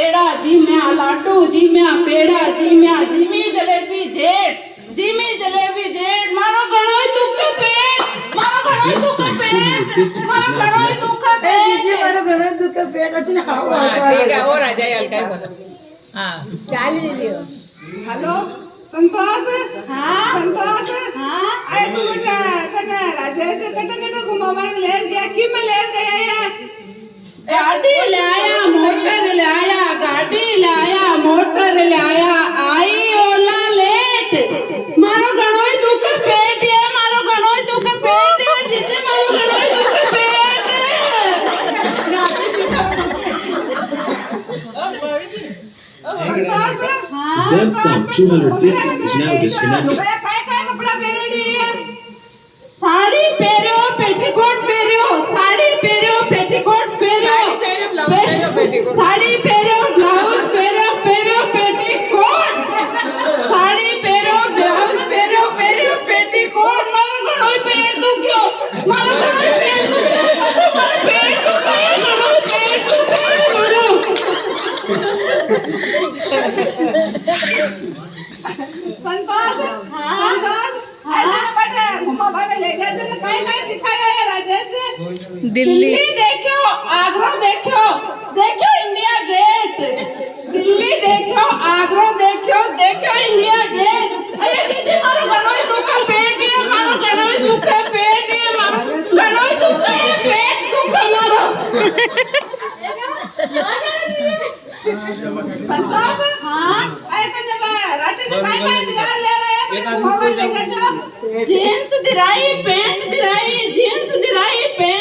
पेड़ा जीम्या लाडू जीम्या पेड़ा जीम्या Jimmy jalebi जेठ Jimmy jalebi जेठ मारो घणोय दुख पेट मारो घणोय दुख पेट मारो घणोय दुख पेट जीजी मारो घणोय दुख पेट अति ना ठीक है और आ जाए हल्का ही बोलो हाँ चाली लियो हेलो संतोष हाँ संतोष हाँ आए तू बेटा कने राजेश कटे कटे घुमावाने ले गया कि मैं ले गया है गाड़ी लाया मोटर लाया गाड़ी लाया मोटर लाया आई ओला लेट मारो घणोय दुख पेट है मारो घणोय दुख पेट है जीजे मारो घणोय दुख पेट संतोष हाँ Welcome to Maldives is now disconnected. भैया काय काय कपड़ा पहनेडी है साड़ी पहरो पेटीकोट पहरो साड़ी पहरो पेटीकोट पहरो साड़ी पहरो ब्लाउज पहनो पेटीकोट साड़ी पहरो ब्लाउज पहरो पेटीकोट मारो घणोय पेट दुख्यो मारो घणोय पेट दुख्यो मारो पेट दुखे घणोय पेट दुखे मारो संतोष संतोष आए तने बेटा घुमावाने ले गया तो काय काय दिखाया है राजेश दिल्ली देखो आगरा देखो देखो इंडिया गेट दिल्ली देखो आगरा देखो देखो इंडिया गेट अरे दीदी मारो घणोय दुख पेट है मारो घणोय दुख पेट है मारो घणोय दुख पेट दुख मारो संतोष हाँ आए तने राटे से काय काय दिखा ले रहा है घुमावाने ले गया जो जींस दिराई पैंट दिराई जींस दिराई पैंट